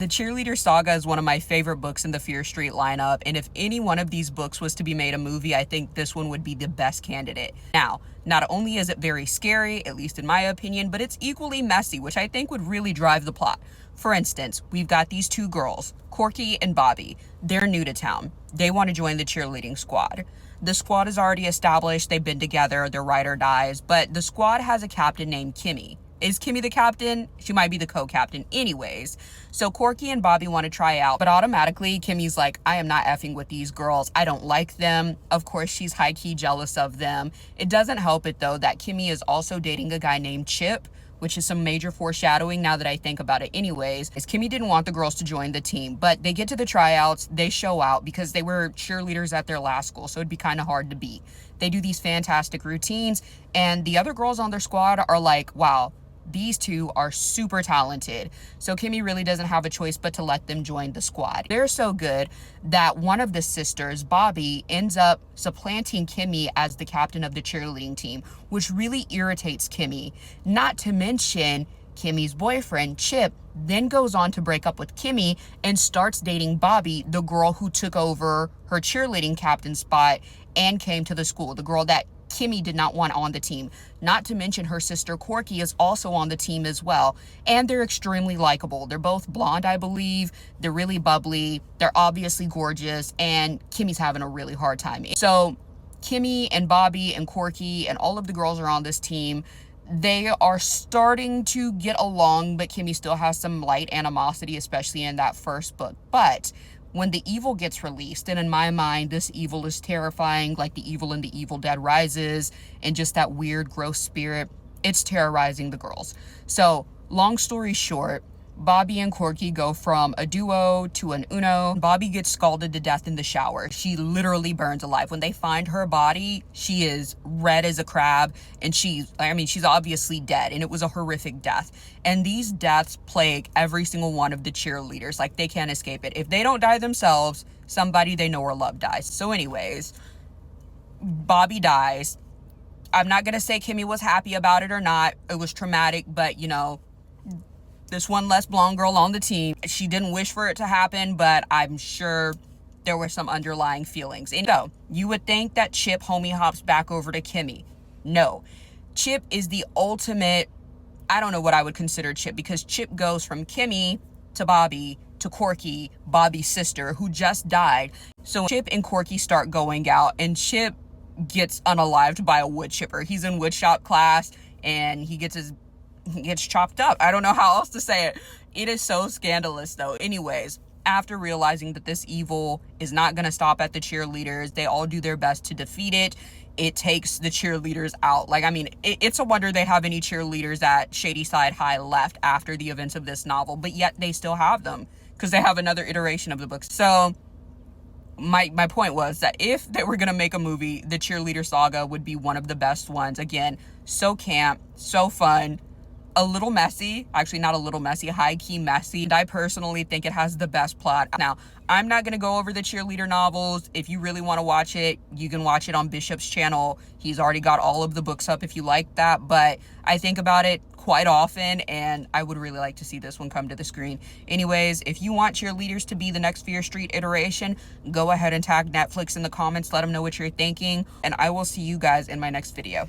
The Cheerleader Saga is one of my favorite books in the Fear Street lineup, and if any one of these books was to be made a movie, I think this one would be the best candidate. Now, not only is it very scary, at least in my opinion, but it's equally messy, which I think would really drive the plot. For instance, we've got these two girls, Corky and Bobby. They're new to town. They want to join the cheerleading squad. The squad is already established, they've been together, they're ride or dies, but the squad has a captain named Kimmy. Is Kimmy the captain? She might be the co-captain anyways. So Corky and Bobby want to try out, but automatically Kimmy's like, I am not effing with these girls. I don't like them. Of course, she's high-key jealous of them. It doesn't help it though that Kimmy is also dating a guy named Chip, which is some major foreshadowing now that I think about it anyways, is Kimmy didn't want the girls to join the team, but they get to the tryouts, they show out because they were cheerleaders at their last school, so it'd be kind of hard to beat. They do these fantastic routines, and the other girls on their squad are like, wow, these two are super talented. So Kimmy really doesn't have a choice but to let them join the squad. They're so good that one of the sisters, Bobby, ends up supplanting Kimmy as the captain of the cheerleading team, which really irritates Kimmy. Not to mention, Kimmy's boyfriend, Chip, then goes on to break up with Kimmy and starts dating Bobby, the girl who took over her cheerleading captain spot and came to the school, the girl that Kimmy did not want on the team. Not to mention her sister Corky is also on the team as well. And they're extremely likable. They're both blonde, I believe. They're really bubbly. They're obviously gorgeous. And Kimmy's having a really hard time. So Kimmy and Bobby and Corky and all of the girls are on this team. They are starting to get along, but Kimmy still has some light animosity, especially in that first book. But when the evil gets released, and in my mind, this evil is terrifying, like the evil in The Evil Dead Rises, and just that weird, gross spirit, it's terrorizing the girls. So, long story short, Bobby and Corky go from a duo to an uno. Bobby gets scalded to death in the shower. She literally burns alive. When they find her body, she is red as a crab, and she's obviously dead, and it was a horrific death. And these deaths plague every single one of the cheerleaders. Like, they can't escape it. If they don't die themselves, somebody they know or love dies. So anyways, Bobby dies. I'm not gonna say Kimmy was happy about it or not. It was traumatic, but you know, this one less blonde girl on the team. She didn't wish for it to happen, but I'm sure there were some underlying feelings. And so, you would think that Chip homie hops back over to Kimmy. No. Chip is the ultimate, I don't know what I would consider Chip, because Chip goes from Kimmy to Bobby to Corky, Bobby's sister, who just died. So Chip and Corky start going out, and Chip gets unalived by a wood chipper. He's in woodshop class, and he gets chopped up. I don't know how else to say it. It is so scandalous though. Anyways, after realizing that this evil is not going to stop at the cheerleaders, they all do their best to defeat it. It takes the cheerleaders out. Like, I mean, it's a wonder they have any cheerleaders at Shady Side High left after the events of this novel, but yet they still have them because they have another iteration of the book. So my point was that if they were going to make a movie, the Cheerleader Saga would be one of the best ones. Again, so camp, so fun, a little messy, actually not a little messy, high-key messy, and I personally think it has the best plot. Now, I'm not going to go over the cheerleader novels. If you really want to watch it, you can watch it on Bishop's channel. He's already got all of the books up if you like that, but I think about it quite often, and I would really like to see this one come to the screen. Anyways, if you want Cheerleaders to be the next Fear Street iteration, go ahead and tag Netflix in the comments, let them know what you're thinking, and I will see you guys in my next video.